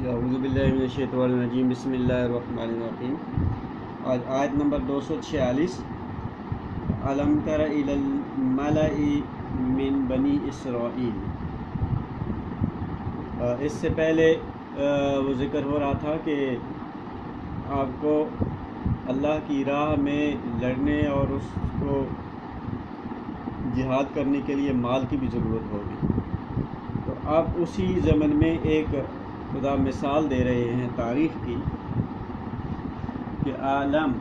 اعوذ باللہ من الشیطان الرجیم بسم اللہ الرحمن الرحیم۔ آج آیت نمبر 246 الم تر الی الملأ من بنی اسرائیل۔ اس سے پہلے وہ ذکر ہو رہا تھا کہ آپ کو اللہ کی راہ میں لڑنے اور اس کو جہاد کرنے کے لیے مال کی بھی ضرورت ہوگی، تو آپ اسی ضمن میں ایک خدا مثال دے رہے ہیں تعریف کی کہ عالم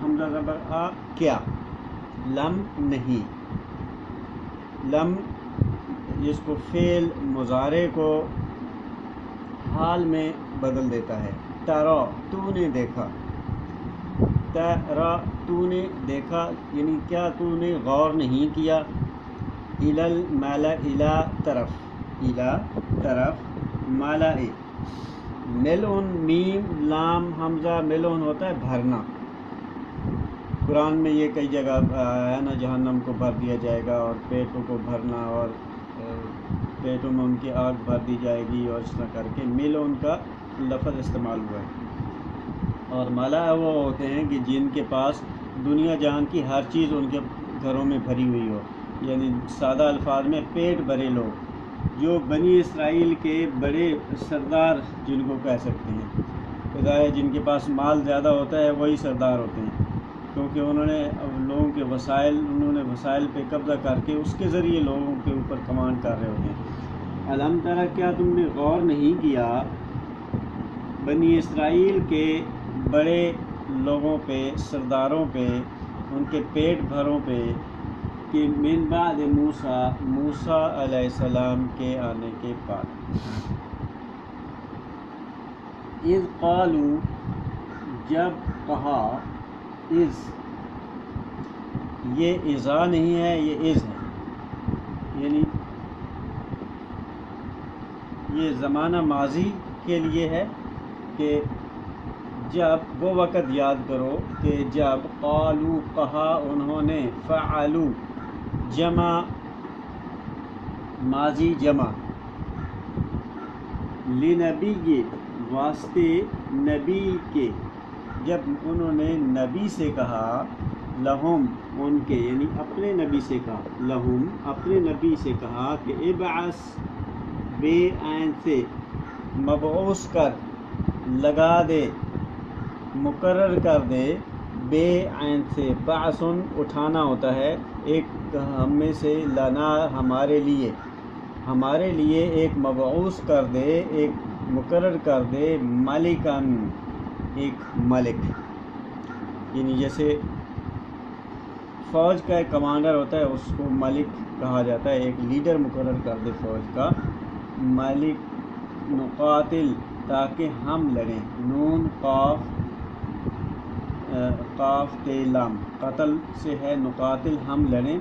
حمزہ زبر کیا، لم نہیں، لم جس کو فعل مضارع کو حال میں بدل دیتا ہے۔ ترا تو نے دیکھا، ترا تو نے دیکھا یعنی کیا تو نے غور نہیں کیا، الی الملأ الی طرف، الی طرف، ملأ ملعن میم لام حمزہ ملعن ہوتا ہے بھرنا۔ قرآن میں یہ کئی جگہ ہے نا، جہنم کو بھر دیا جائے گا اور پیٹوں کو بھرنا، اور پیٹوں میں ان کی آگ بھر دی جائے گی، اور اس طرح کر کے ملعن کا لفظ استعمال ہوا ہے۔ اور ملا وہ ہوتے ہیں کہ جن کے پاس دنیا جہان کی ہر چیز ان کے گھروں میں بھری ہوئی ہو، یعنی سادہ الفاظ میں پیٹ بھرے لوگ، جو بنی اسرائیل کے بڑے سردار جن کو کہہ سکتے ہیں۔ خدا ہے جن کے پاس مال زیادہ ہوتا ہے وہی سردار ہوتے ہیں، کیونکہ انہوں نے لوگوں کے وسائل پہ قبضہ کر کے اس کے ذریعے لوگوں کے اوپر کمانڈ کر رہے ہوتے ہیں۔ الم ترا کیا تم نے غور نہیں کیا بنی اسرائیل کے بڑے لوگوں پہ، سرداروں پہ، ان کے پیٹ بھروں پہ، کہ من بعد موسیٰ علیہ السلام کے آنے کے بعد، اذ قالوا جب کہا، اذ یہ اذا نہیں ہے، یہ اذ ہے، یعنی یہ زمانہ ماضی کے لیے ہے کہ جب، وہ وقت یاد کرو کہ جب قالوا کہا انہوں نے، فعلوا جمع ماضی جمع، لنبی واسطے نبی کے، جب انہوں نے نبی سے کہا، لہم ان کے یعنی اپنے نبی سے کہا، لہم اپنے نبی سے کہا کہ ابعث بے عین سے، مبعوث کر، لگا دے، مقرر کر دے، بے عین سے، بعثن اٹھانا ہوتا ہے، ایک ہم میں سے، لنا ہمارے لیے ایک مبعوث کر دے، ایک مقرر کر دے، ملکن ایک ملک، یعنی جیسے فوج کا ایک کمانڈر ہوتا ہے اس کو ملک کہا جاتا ہے، ایک لیڈر مقرر کر دے فوج کا، ملک، نقاتل تاکہ ہم لڑیں، نون قاف تے لام، قتل سے ہے، نقاتل ہم لڑیں،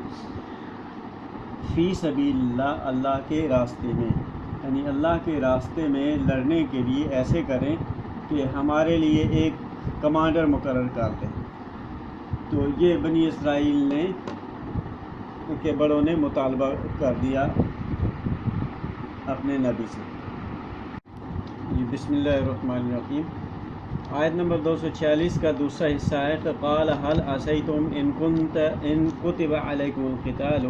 فی سبیل اللہ اللہ کے راستے میں، یعنی اللہ کے راستے میں لڑنے کے لیے ایسے کریں کہ ہمارے لیے ایک کمانڈر مقرر کر دیں۔ تو یہ بنی اسرائیل نے کے بڑوں نے مطالبہ کر دیا اپنے نبی سے۔ بسم اللہ الرحمن الرحیم۔ آیت نمبر 246 کا دوسرا حصہ ہے، قال هل عصیتم ان کتب علیکم القتال،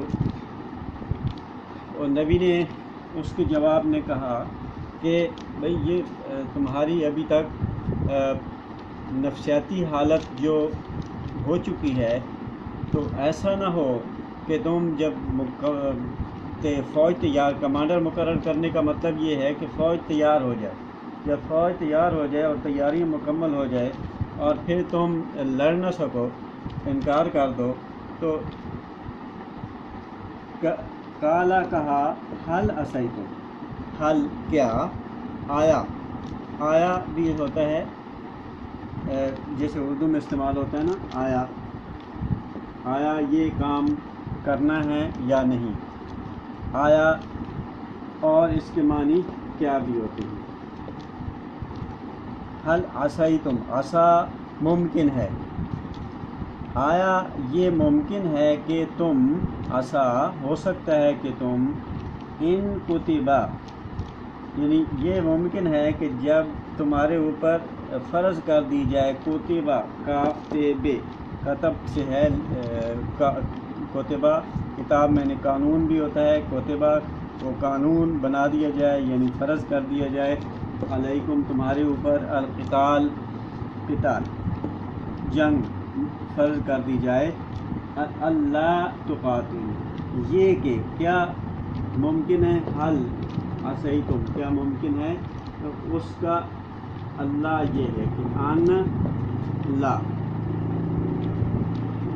اور نبی نے اس کے جواب میں کہا کہ بھئی یہ تمہاری ابھی تک نفسیاتی حالت جو ہو چکی ہے، تو ایسا نہ ہو کہ تم جب فوج تیار، کمانڈر مقرر کرنے کا مطلب یہ ہے کہ فوج تیار ہو جائے، جب فوج تیار ہو جائے اور تیاری مکمل ہو جائے اور پھر تم لڑ نہ سکو، انکار کر دو، تو کالا کہا، حل عصیتم، حل کیا، آیا بھی ہوتا ہے جیسے اردو میں استعمال ہوتا ہے نا، آیا یہ کام کرنا ہے یا نہیں، آیا اور اس کے معنی کیا بھی ہوتے ہیں۔ حل عصیتم، عصا ممکن ہے، آیا یہ ممکن ہے کہ تم، عصا ہو سکتا ہے کہ تم، ان کتبہ یعنی یہ ممکن ہے کہ جب تمہارے اوپر فرض کر دی جائے کوتبہ کاف تے بے کتب سے ہے کوتبہ کتاب میں نے قانون بھی ہوتا ہے کوتبہ وہ قانون بنا دیا جائے یعنی فرض کر دیا جائے علیکم تمہارے اوپر القتال قتال جنگ فرض کر دی جائے اللہ تقاتل یہ کہ کیا ممکن ہے حل عصیتم کیا ممکن ہے تو اس کا اللہ یہ ہے کہ ان لا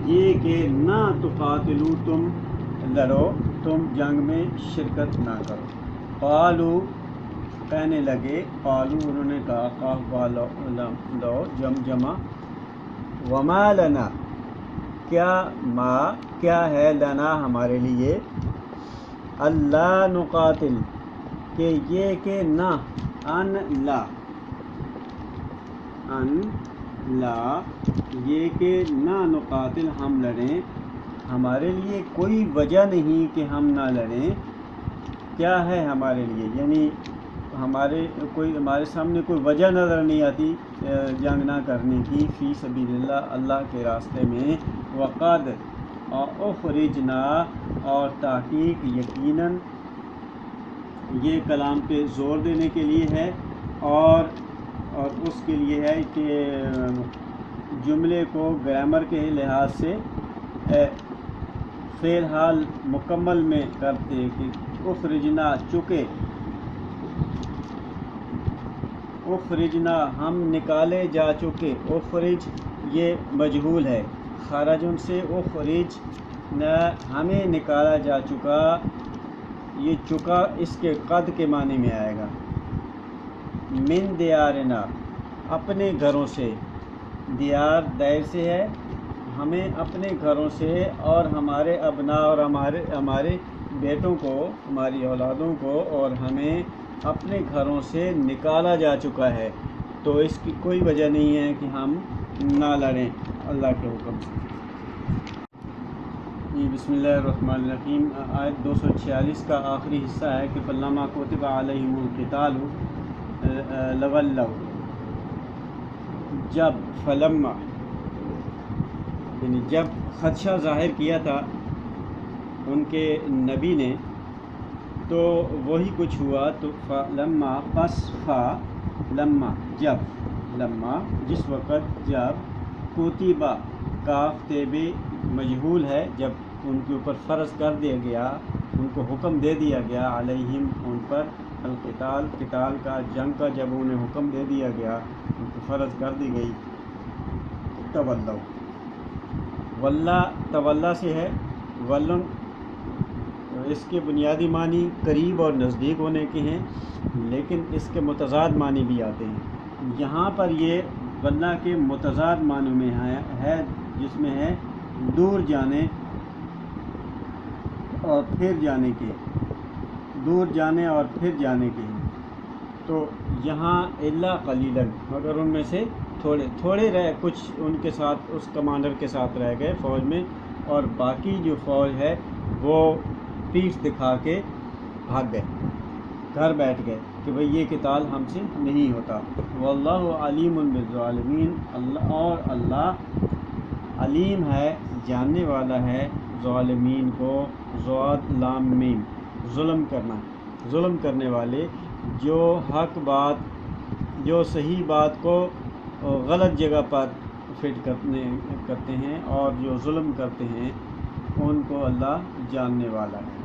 یہ کہ نہ تقاتلو تم لڑو تم جنگ میں شرکت نہ کرو قالو کہنے لگے قالو انہوں نے کہا قاف لو جمع وما لنا کیا ہے لنا ہمارے لیے اللہ نقاتل کہ یہ کہ نہ ان لا یہ کہ نہ نقاتل ہم لڑیں ہمارے لیے کوئی وجہ نہیں کہ ہم نہ لڑیں کیا ہے ہمارے لیے یعنی ہمارے سامنے کوئی وجہ نظر نہیں آتی جنگ نہ کرنے کی فی سبیل اللہ کے راستے میں وقد اخرجنا اور تحقیق یقیناً یہ کلام پہ زور دینے کے لیے ہے اور اس کے لیے ہے کہ جملے کو گرامر کے لحاظ سے فعل حال مکمل میں کرتے کہ اخرجنا چکے اخرجنا ہم نکالے جا چکے اخرج یہ مجہول ہے خارج ان سے اخرج نہ ہمیں نکالا جا چکا یہ چکا اس کے قد کے معنی میں آئے گا من دیارنا اپنے گھروں سے دیار دیر سے ہے ہمیں اپنے گھروں سے اور ہمارے ابناء اور ہمارے بیٹوں کو ہماری اولادوں کو اور ہمیں اپنے گھروں سے نکالا جا چکا ہے تو اس کی کوئی وجہ نہیں ہے کہ ہم نہ لڑیں اللہ کے حکم سے بسم اللہ الرحمن الرحیم آیت 246 کا آخری حصہ ہے کہ فلما کتب علیہم القتال لولوا جب فلما یعنی جب خدشہ ظاہر کیا تھا ان کے نبی نے تو وہی کچھ ہوا تو لما پس لما جب لما جس وقت جب کوتبہ کاف تیبے مجہول ہے جب ان کے اوپر فرض کر دیا گیا ان کو حکم دے دیا گیا علیہم ان پر القتال قتال کا جنگ کا جب انہیں حکم دے دیا گیا ان کو فرض کر دی گئی تولوا واللہ تولا سے ہے ولن اس کے بنیادی معنی قریب اور نزدیک ہونے کے ہیں لیکن اس کے متضاد معنی بھی آتے ہیں یہاں پر یہ ولہ کے متضاد معنی میں ہے جس میں ہے دور جانے اور پھر جانے کے دور جانے اور پھر جانے کے ہیں تو یہاں الا قلیلا مگر ان میں سے تھوڑے رہ کچھ ان کے ساتھ اس کمانڈر کے ساتھ رہ گئے فوج میں اور باقی جو فوج ہے وہ پیٹھ دکھا کے بھاگ گئے گھر بیٹھ گئے کہ بھئی یہ قتال ہم سے نہیں ہوتا واللہ علیم بالظالمین اللہ علیم ہے جاننے والا ہے ظالمین کو ضاد لام میم ظلم کرنے والے جو حق بات جو صحیح بات کو غلط جگہ پر فٹ کرتے ہیں اور جو ظلم کرتے ہیں ان کو اللہ جاننے والا ہے